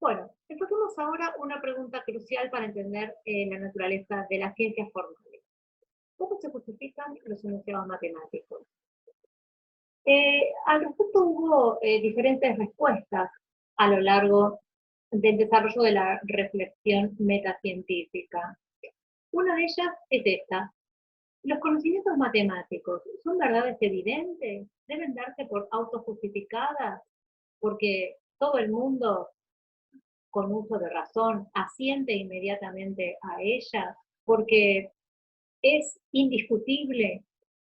Bueno, enfoquemos ahora una pregunta crucial para entender la naturaleza de las ciencias formales. ¿Cómo se justifican los enunciados matemáticos? Al respecto hubo diferentes respuestas a lo largo del desarrollo de la reflexión metacientífica. Una de ellas es esta. ¿Los conocimientos matemáticos son verdades evidentes? ¿Deben darse por autojustificadas? Porque todo el mundo con uso de razón asiente inmediatamente a ella, porque es indiscutible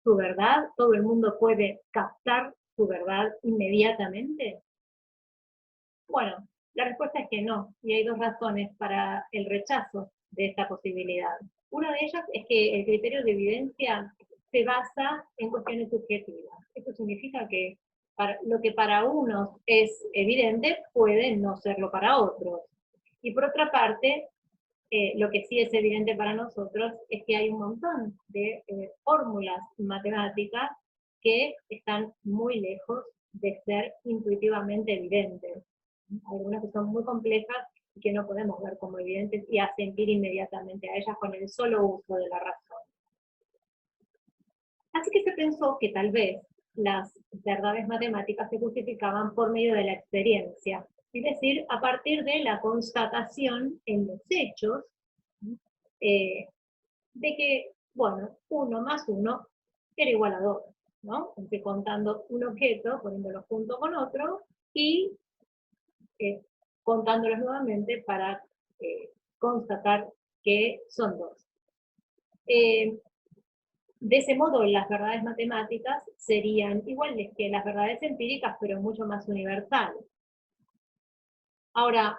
su verdad, todo el mundo puede captar su verdad inmediatamente. Bueno, la respuesta es que no, y hay dos razones para el rechazo de esta posibilidad. Una de ellas es que el criterio de evidencia se basa en cuestiones subjetivas. Esto significa que lo que para unos es evidente puede no serlo para otros. Y por otra parte, lo que sí es evidente para nosotros es que hay un montón de fórmulas matemáticas que están muy lejos de ser intuitivamente evidentes. Algunas que son muy complejas y que no podemos ver como evidentes y asentir inmediatamente a ellas con el solo uso de la razón. Así que se pensó que tal vez las verdades matemáticas se justificaban por medio de la experiencia, es decir, a partir de la constatación en los hechos eh, de que, bueno, 1 más 1 era igual a 2, ¿no? Estoy contando un objeto, poniéndolo junto con otro, y eh, contándolos nuevamente para constatar que son 2. De ese modo, las verdades matemáticas serían iguales que las verdades empíricas, pero mucho más universales. Ahora,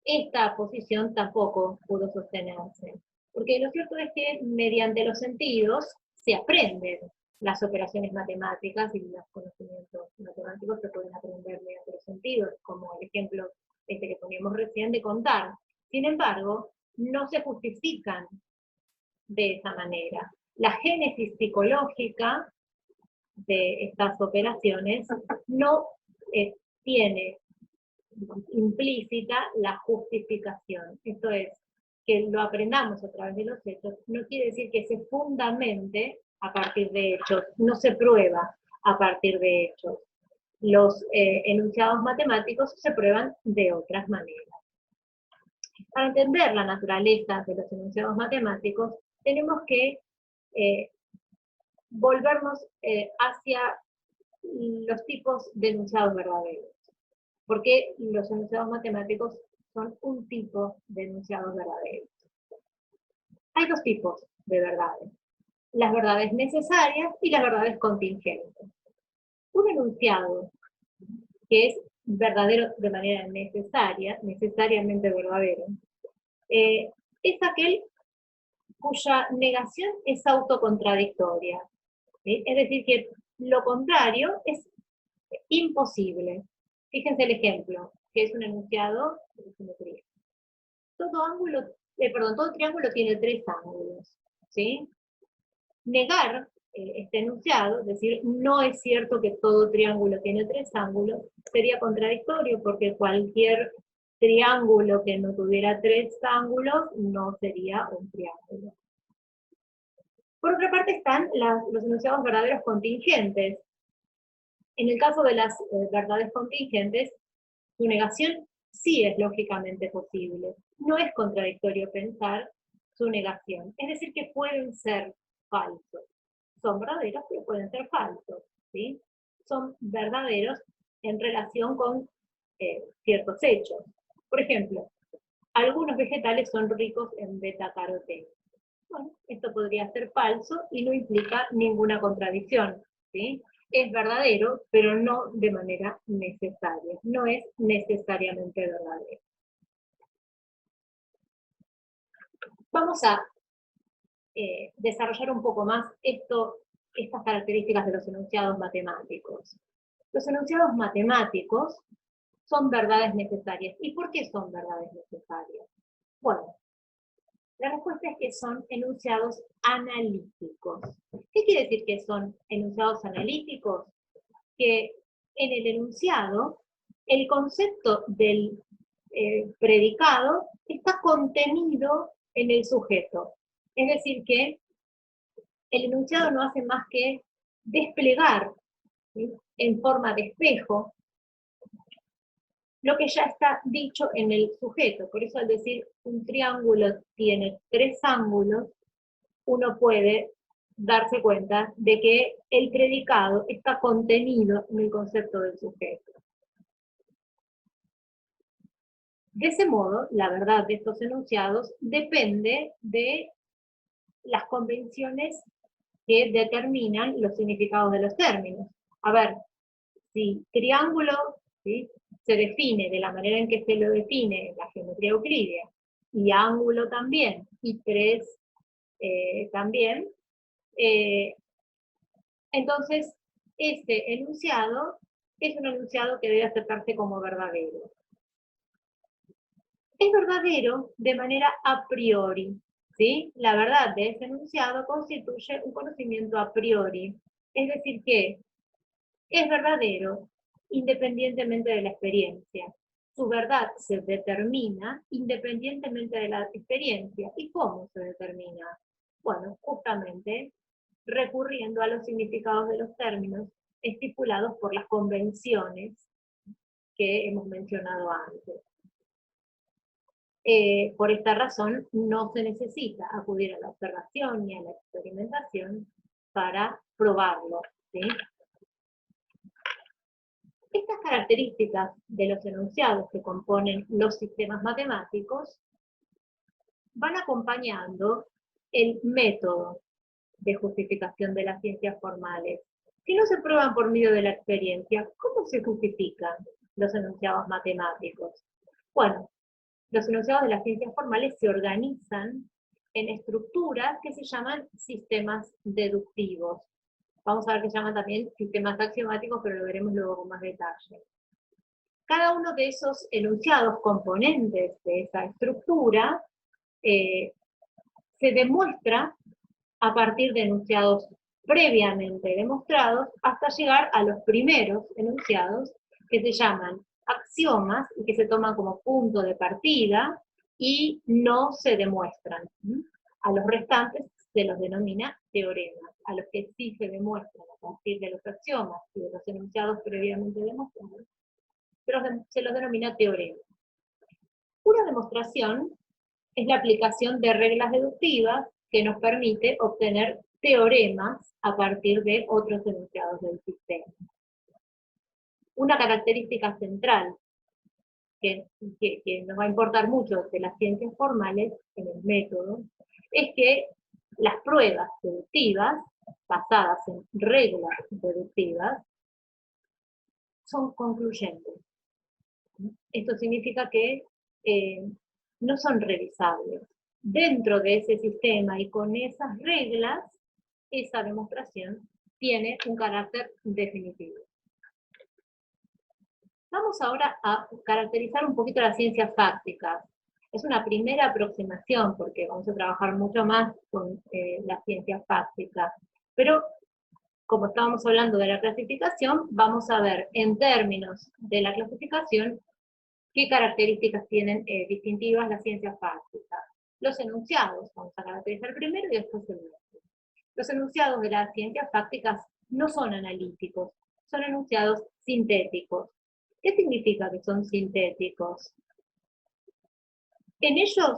esta posición tampoco pudo sostenerse, porque lo cierto es que mediante los sentidos se aprenden las operaciones matemáticas y los conocimientos matemáticos se pueden aprender mediante los sentidos, como el ejemplo este que poníamos recién de contar. Sin embargo, no se justifican de esa manera. La génesis psicológica de estas operaciones no tiene implícita la justificación. Esto es, que lo aprendamos a través de los hechos, no quiere decir que se fundamente a partir de hechos, no se prueba a partir de hechos. Los enunciados matemáticos se prueban de otras maneras. Para entender la naturaleza de los enunciados matemáticos, tenemos que eh, volvernos hacia los tipos de enunciados verdaderos. Porque los enunciados matemáticos son un tipo de enunciados verdaderos. Hay dos tipos de verdades. Las verdades necesarias y las verdades contingentes. Un enunciado que es verdadero de manera necesaria, necesariamente verdadero, es aquel cuya negación es autocontradictoria. ¿Sí? Es decir, que lo contrario es imposible. Fíjense el ejemplo, que es un enunciado de simetría. Todo triángulo tiene 3 ángulos, ¿sí? Negar este enunciado, es decir, no es cierto que todo triángulo tiene 3 ángulos, sería contradictorio porque cualquier triángulo que no tuviera 3 ángulos no sería un triángulo. Por otra parte están los enunciados verdaderos contingentes. En el caso de las verdades contingentes, su negación sí es lógicamente posible. No es contradictorio pensar su negación. Es decir, que pueden ser falsos. Son verdaderos, pero pueden ser falsos. ¿Sí? Son verdaderos en relación con ciertos hechos. Por ejemplo, algunos vegetales son ricos en beta-caroteno. Bueno, esto podría ser falso y no implica ninguna contradicción. ¿Sí? Es verdadero, pero no de manera necesaria. No es necesariamente verdadero. Vamos a desarrollar un poco más estas características de los enunciados matemáticos. Los enunciados matemáticos son verdades necesarias. ¿Y por qué son verdades necesarias? Bueno, la respuesta es que son enunciados analíticos. ¿Qué quiere decir que son enunciados analíticos? Que en el enunciado, el concepto del predicado está contenido en el sujeto. Es decir, que el enunciado no hace más que desplegar, ¿sí?, en forma de espejo lo que ya está dicho en el sujeto. Por eso al decir un triángulo tiene 3 ángulos, uno puede darse cuenta de que el predicado está contenido en el concepto del sujeto. De ese modo, la verdad de estos enunciados depende de las convenciones que determinan los significados de los términos. A ver, si triángulo, ¿sí?, se define de la manera en que se lo define en la geometría euclídea, y ángulo también, y 3 también, entonces este enunciado es un enunciado que debe aceptarse como verdadero. Es verdadero de manera a priori, ¿sí? La verdad de ese enunciado constituye un conocimiento a priori, es decir que es verdadero independientemente de la experiencia. Su verdad se determina independientemente de la experiencia. ¿Y cómo se determina? Bueno, justamente recurriendo a los significados de los términos estipulados por las convenciones que hemos mencionado antes. Por esta razón, no se necesita acudir a la observación ni a la experimentación para probarlo, ¿sí? Estas características de los enunciados que componen los sistemas matemáticos van acompañando el método de justificación de las ciencias formales. Si no se prueban por medio de la experiencia, ¿cómo se justifican los enunciados matemáticos? Bueno, los enunciados de las ciencias formales se organizan en estructuras que se llaman sistemas deductivos. Vamos a ver que se llaman también sistemas axiomáticos, pero lo veremos luego con más detalle. Cada uno de esos enunciados componentes de esa estructura se demuestra a partir de enunciados previamente demostrados hasta llegar a los primeros enunciados que se llaman axiomas y que se toman como punto de partida y no se demuestran. A los restantes se los denomina teoremas. A los que sí se demuestran a partir de los axiomas y de los enunciados previamente demostrados, se los denomina teoremas. Una demostración es la aplicación de reglas deductivas que nos permite obtener teoremas a partir de otros enunciados del sistema. Una característica central que nos va a importar mucho de las ciencias formales en el método es que las pruebas deductivas, basadas en reglas deductivas, son concluyentes. Esto significa que no son revisables. Dentro de ese sistema y con esas reglas, esa demostración tiene un carácter definitivo. Vamos ahora a caracterizar un poquito las ciencias fácticas. Es una primera aproximación, porque vamos a trabajar mucho más con las ciencias fácticas. Pero, como estábamos hablando de la clasificación, vamos a ver en términos de la clasificación qué características tienen distintivas las ciencias fácticas. Los enunciados, vamos a caracterizar primero y después el resto. Los enunciados de las ciencias fácticas no son analíticos, son enunciados sintéticos. ¿Qué significa que son sintéticos? En ellos,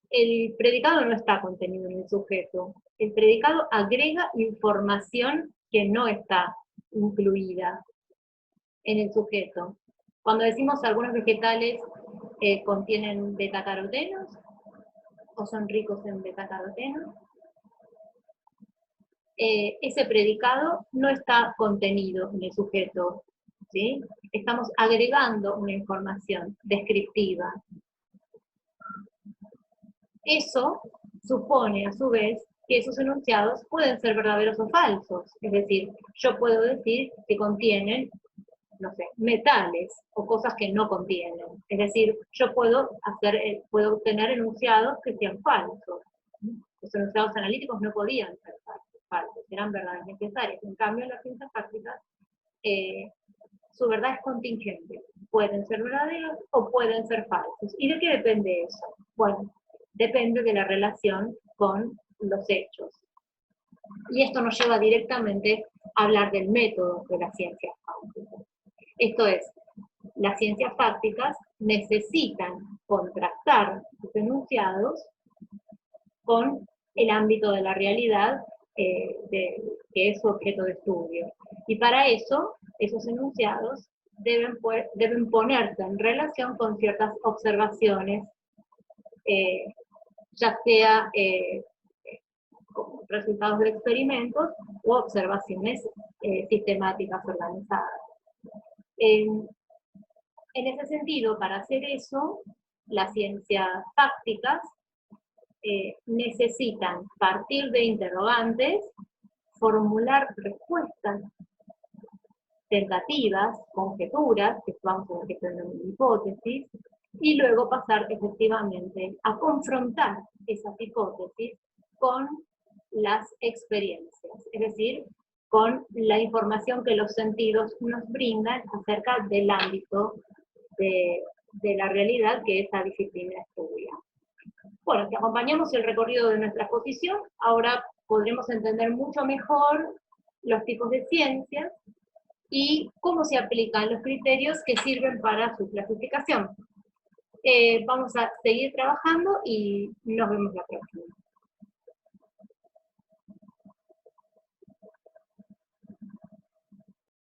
el predicado no está contenido en el sujeto. El predicado agrega información que no está incluida en el sujeto. Cuando decimos algunos vegetales contienen betacarotenos, o son ricos en betacarotenos, ese predicado no está contenido en el sujeto, ¿sí? Estamos agregando una información descriptiva. Eso supone, a su vez, que esos enunciados pueden ser verdaderos o falsos. Es decir, yo puedo decir que contienen, no sé, metales o cosas que no contienen. Es decir, yo puedo obtener enunciados que sean falsos. Los enunciados analíticos no podían ser falsos, eran verdades necesarias. En cambio, en las ciencias fácticas, su verdad es contingente. pueden ser verdaderos o pueden ser falsos. ¿Y de qué depende eso? Bueno, depende de la relación con los hechos. Y esto nos lleva directamente a hablar del método de las ciencias fácticas. Esto es, las ciencias fácticas necesitan contrastar sus enunciados con el ámbito de la realidad que es su objeto de estudio. Y para eso, esos enunciados deben ponerse en relación con ciertas observaciones, ya sea como resultados de experimentos u observaciones sistemáticas organizadas. En ese sentido, para hacer eso, las ciencias fácticas necesitan partir de interrogantes, formular respuestas tentativas, conjeturas, que vamos a ver que son hipótesis, y luego pasar efectivamente a confrontar esas hipótesis con las experiencias, es decir, con la información que los sentidos nos brindan acerca del ámbito de la realidad que esa disciplina estudia. Bueno, si acompañamos el recorrido de nuestra exposición, ahora podremos entender mucho mejor los tipos de ciencias y cómo se aplican los criterios que sirven para su clasificación. Vamos a seguir trabajando y nos vemos la próxima.